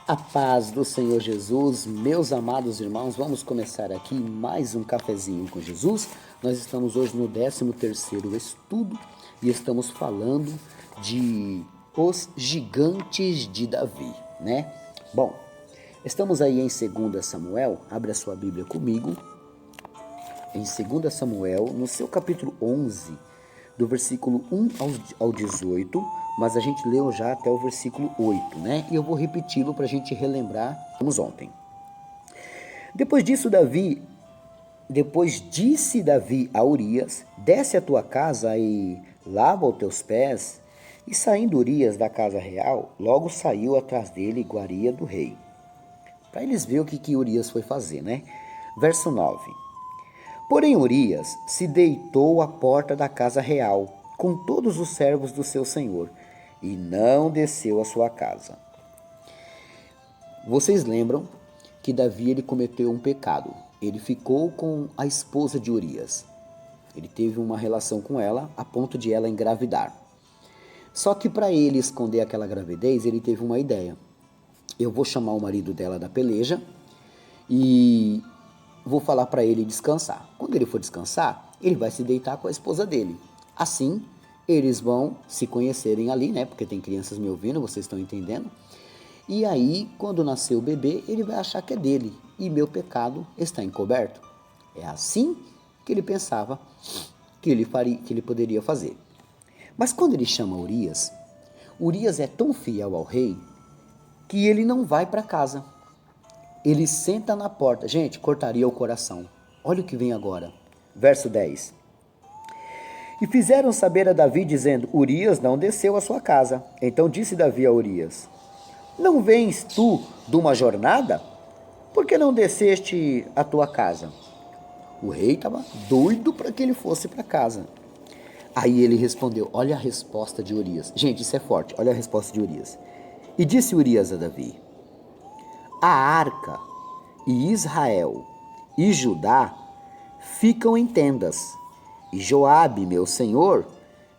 A paz do Senhor Jesus, meus amados irmãos, vamos começar aqui mais um cafezinho com Jesus. Nós estamos hoje no 13º estudo e estamos falando de os gigantes de Davi, né? Bom, estamos aí em 2 Samuel, abre a sua Bíblia comigo, em 2 Samuel, no seu capítulo 11, do versículo 1 ao 18, mas a gente leu já até o versículo 8, né? E eu vou repeti-lo para a gente relembrar, como ontem. Depois disse Davi a Urias, desce a tua casa e lava os teus pés. E saindo Urias da casa real, logo saiu atrás dele iguaria do rei. Para eles verem o que Urias foi fazer, né? Verso 9. Porém Urias se deitou à porta da casa real, com todos os servos do seu senhor, e não desceu à sua casa. Vocês lembram que Davi ele cometeu um pecado. Ele ficou com a esposa de Urias. Ele teve uma relação com ela a ponto de ela engravidar. Só que para ele esconder aquela gravidez, ele teve uma ideia. Eu vou chamar o marido dela da peleja e vou falar para ele descansar. Quando ele for descansar, ele vai se deitar com a esposa dele. Assim, eles vão se conhecerem ali, né? Porque tem crianças me ouvindo, vocês estão entendendo? E aí, quando nascer o bebê, ele vai achar que é dele. E meu pecado está encoberto. É assim que ele pensava que ele poderia fazer. Mas quando ele chama Urias, Urias é tão fiel ao rei que ele não vai para casa. Ele senta na porta. Gente, cortaria o coração. Olha o que vem agora. Verso 10. E fizeram saber a Davi, dizendo, Urias não desceu à sua casa. Então disse Davi a Urias, não vens tu de uma jornada? Por que não desceste à tua casa? O rei estava doido para que ele fosse para casa. Aí ele respondeu, olha a resposta de Urias. Gente, isso é forte, olha a resposta de Urias. E disse Urias a Davi, a arca e Israel e Judá ficam em tendas, e Joabe, meu senhor,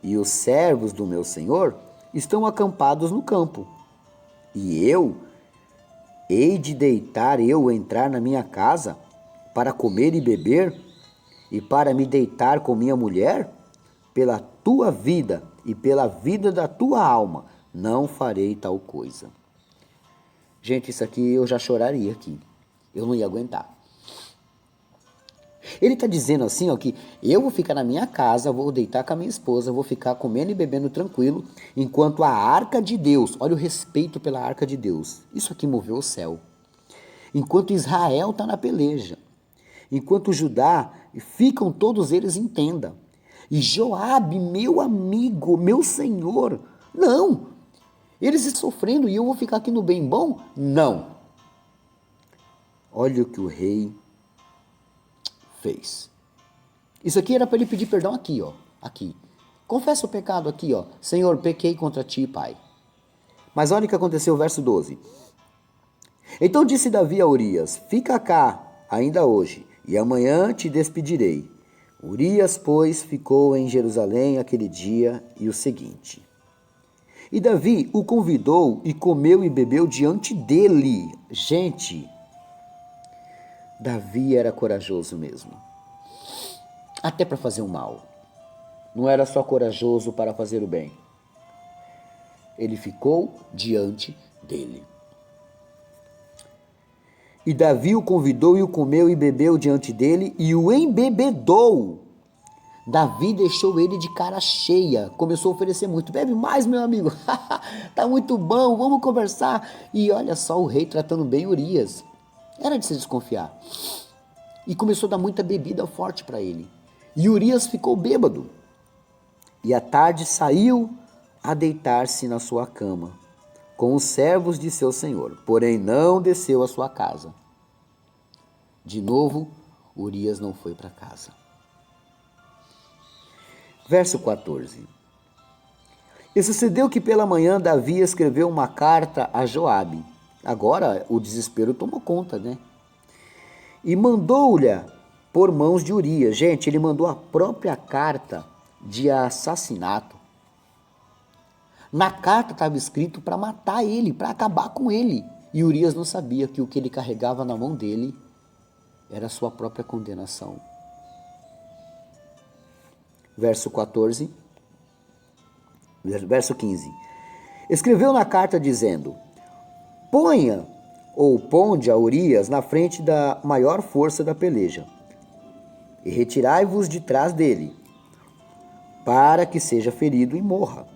e os servos do meu senhor estão acampados no campo. E eu hei de entrar na minha casa para comer e beber, e para me deitar com minha mulher? Pela tua vida e pela vida da tua alma, não farei tal coisa. Gente, isso aqui eu já choraria aqui. Eu não ia aguentar. Ele está dizendo assim, ó, que eu vou ficar na minha casa, vou deitar com a minha esposa, vou ficar comendo e bebendo tranquilo, enquanto a arca de Deus, olha o respeito pela arca de Deus, isso aqui moveu o céu. Enquanto Israel está na peleja, enquanto Judá, ficam todos eles em tenda. E Joabe, meu amigo, meu senhor, não, eles estão sofrendo e eu vou ficar aqui no bem bom? Não. Olha o que o rei fez. Isso aqui era para ele pedir perdão aqui, ó. Aqui. Confessa o pecado aqui, ó. Senhor, pequei contra ti, Pai. Mas olha o que aconteceu, verso 12. Então disse Davi a Urias, fica cá ainda hoje, e amanhã te despedirei. Urias, pois, ficou em Jerusalém aquele dia e o seguinte. E Davi o convidou e comeu e bebeu diante dele. Gente, Davi era corajoso mesmo. Até para fazer o mal. Não era só corajoso para fazer o bem. Ele ficou diante dele. E Davi o convidou e o comeu e bebeu diante dele e o embebedou. Davi deixou ele de cara cheia, começou a oferecer muito. Bebe mais, meu amigo, tá muito bom, vamos conversar. E olha só o rei tratando bem Urias. Era de se desconfiar. E começou a dar muita bebida forte para ele. E Urias ficou bêbado. E à tarde saiu a deitar-se na sua cama, com os servos de seu senhor, porém não desceu à sua casa. De novo, Urias não foi para casa. Verso 14. E sucedeu que pela manhã Davi escreveu uma carta a Joabe. Agora o desespero tomou conta, né? E mandou-lhe por mãos de Urias. Gente, ele mandou a própria carta de assassinato. Na carta estava escrito para matar ele, para acabar com ele. E Urias não sabia que o que ele carregava na mão dele era a sua própria condenação. Verso 14, verso 15. Escreveu na carta dizendo: ponha ou ponde a Urias na frente da maior força da peleja, e retirai-vos de trás dele, para que seja ferido e morra.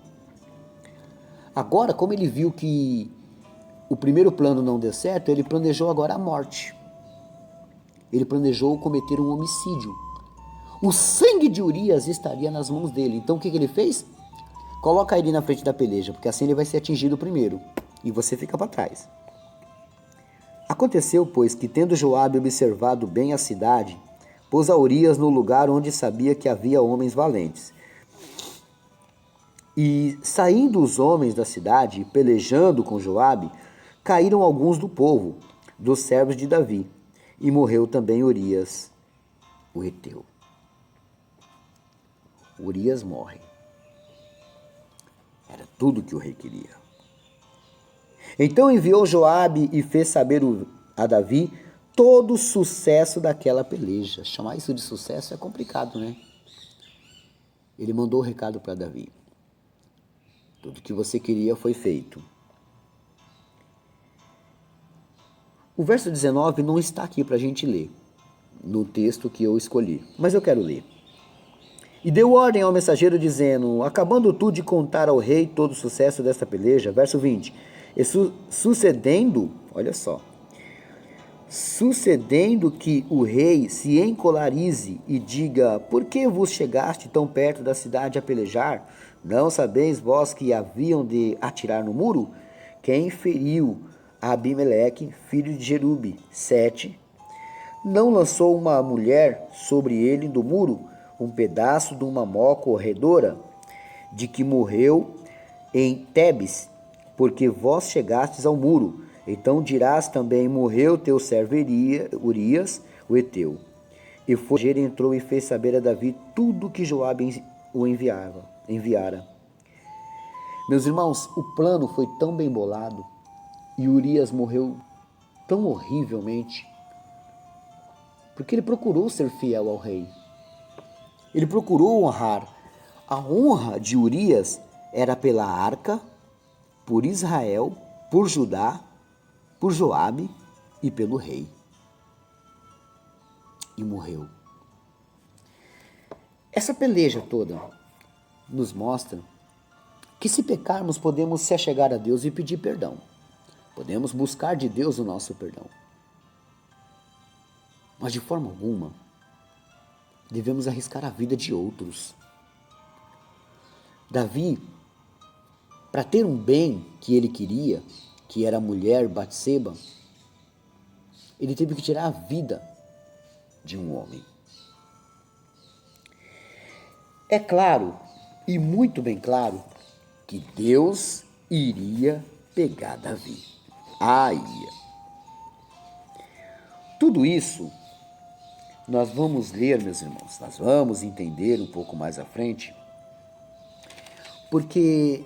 Agora, como ele viu que o primeiro plano não deu certo, ele planejou agora a morte. Ele planejou cometer um homicídio. O sangue de Urias estaria nas mãos dele. Então o que ele fez? Coloca ele na frente da peleja, porque assim ele vai ser atingido primeiro, e você fica para trás. Aconteceu, pois, que tendo Joabe observado bem a cidade, pôs a Urias no lugar onde sabia que havia homens valentes. E saindo os homens da cidade, e pelejando com Joabe, caíram alguns do povo, dos servos de Davi, e morreu também Urias, o heteu. Urias morre. Era tudo que o rei queria. Então enviou Joabe e fez saber a Davi todo o sucesso daquela peleja. Chamar isso de sucesso é complicado, né? Ele mandou o recado para Davi. Tudo que você queria foi feito. O verso 19 não está aqui para a gente ler, no texto que eu escolhi, mas eu quero ler. E deu ordem ao mensageiro dizendo: acabando tu de contar ao rei todo o sucesso desta peleja, verso 20, e sucedendo, olha só, sucedendo que o rei se encolarize e diga: por que vos chegaste tão perto da cidade a pelejar? Não sabeis vós que haviam de atirar no muro? Quem feriu Abimeleque, filho de Jerube, 7, não lançou uma mulher sobre ele do muro, um pedaço de uma mó corredora, de que morreu em Tebes, porque vós chegastes ao muro. Então dirás também: morreu teu servo Urias, o heteu. E foi, entrou e fez saber a Davi tudo que Joabe o enviara. Meus irmãos, o plano foi tão bem bolado e Urias morreu tão horrivelmente, porque ele procurou ser fiel ao rei. Ele procurou honrar. A honra de Urias era pela arca, por Israel, por Judá, por Joabe e pelo rei. E morreu. Essa peleja toda nos mostra que se pecarmos podemos se achegar a Deus e pedir perdão. Podemos buscar de Deus o nosso perdão. Mas de forma alguma devemos arriscar a vida de outros. Davi, para ter um bem que ele queria, que era a mulher Batseba, ele teve que tirar a vida de um homem. É claro, e muito bem claro, que Deus iria pegar Davi. Ia. Tudo isso nós vamos ler, meus irmãos, nós vamos entender um pouco mais à frente, porque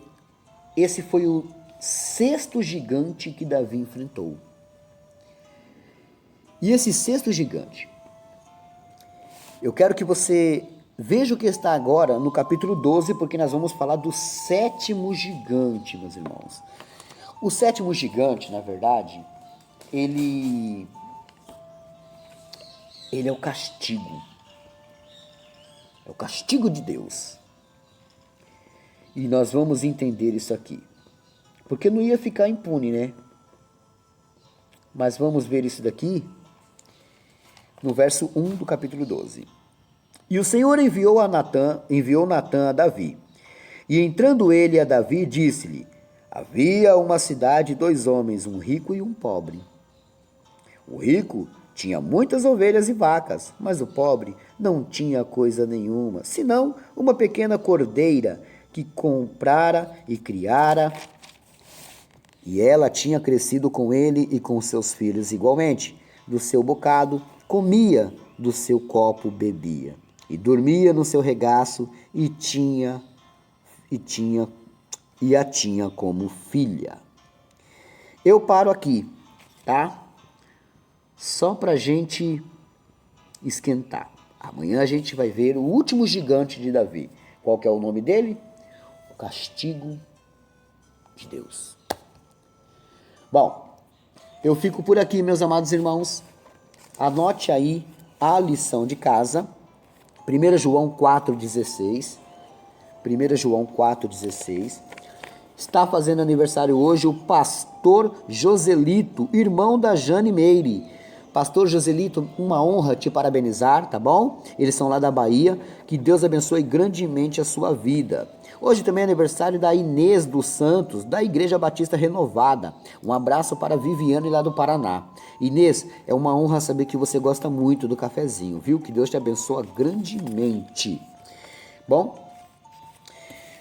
esse foi o 6º gigante que Davi enfrentou. E esse 6º gigante, eu quero que você veja o que está agora no capítulo 12, porque nós vamos falar do 7º gigante, meus irmãos. O 7º gigante, na verdade, ele é o castigo. É o castigo de Deus. E nós vamos entender isso aqui. Porque não ia ficar impune, né? Mas vamos ver isso daqui no verso 1 do capítulo 12. E o Senhor enviou Natã a Davi. E entrando ele a Davi, disse-lhe: havia uma cidade 2 homens, um rico e um pobre. O rico tinha muitas ovelhas e vacas, mas o pobre não tinha coisa nenhuma, senão uma pequena cordeira que comprara e criara, e ela tinha crescido com ele e com seus filhos igualmente. Do seu bocado comia, do seu copo bebia, e dormia no seu regaço, e a tinha como filha. Eu paro aqui, tá? Só pra gente esquentar. Amanhã a gente vai ver o último gigante de Davi. Qual que é o nome dele? O castigo de Deus. Bom, eu fico por aqui, meus amados irmãos. Anote aí a lição de casa. 1 João 4,16. 1 João 4,16. Está fazendo aniversário hoje o pastor Joselito, irmão da Jane Meire. Pastor Joselito, uma honra te parabenizar, tá bom? Eles são lá da Bahia. Que Deus abençoe grandemente a sua vida. Hoje também é aniversário da Inês dos Santos, da Igreja Batista Renovada. Um abraço para a Viviane lá do Paraná. Inês, é uma honra saber que você gosta muito do cafezinho, viu? Que Deus te abençoe grandemente. Bom,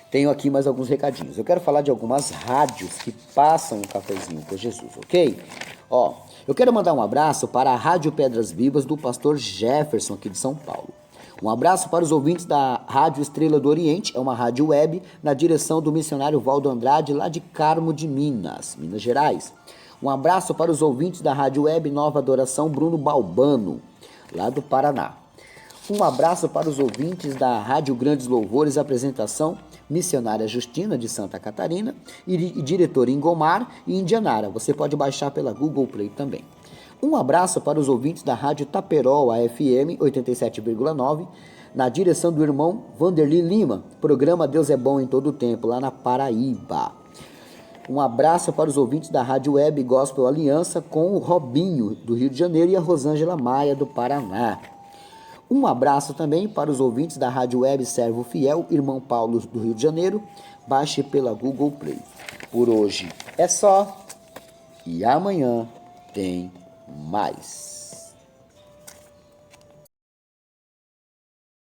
tenho aqui mais alguns recadinhos. Eu quero falar de algumas rádios que passam o cafezinho por Jesus, ok? Ó, eu quero mandar um abraço para a Rádio Pedras Vivas do pastor Jefferson aqui de São Paulo. Um abraço para os ouvintes da Rádio Estrela do Oriente, é uma rádio web na direção do missionário Valdo Andrade, lá de Carmo de Minas Gerais. Um abraço para os ouvintes da Rádio Web Nova Adoração Bruno Balbano, lá do Paraná. Um abraço para os ouvintes da Rádio Grandes Louvores, apresentação Missionária Justina de Santa Catarina e diretor Ingomar e Indianara. Você pode baixar pela Google Play também. Um abraço para os ouvintes da Rádio Taperol, AFM 87,9, na direção do irmão Vanderly Lima, programa Deus é Bom em Todo o Tempo, lá na Paraíba. Um abraço para os ouvintes da Rádio Web Gospel Aliança com o Robinho, do Rio de Janeiro, e a Rosângela Maia, do Paraná. Um abraço também para os ouvintes da Rádio Web Servo Fiel, Irmão Paulo, do Rio de Janeiro. Baixe pela Google Play. Por hoje é só e amanhã tem mais.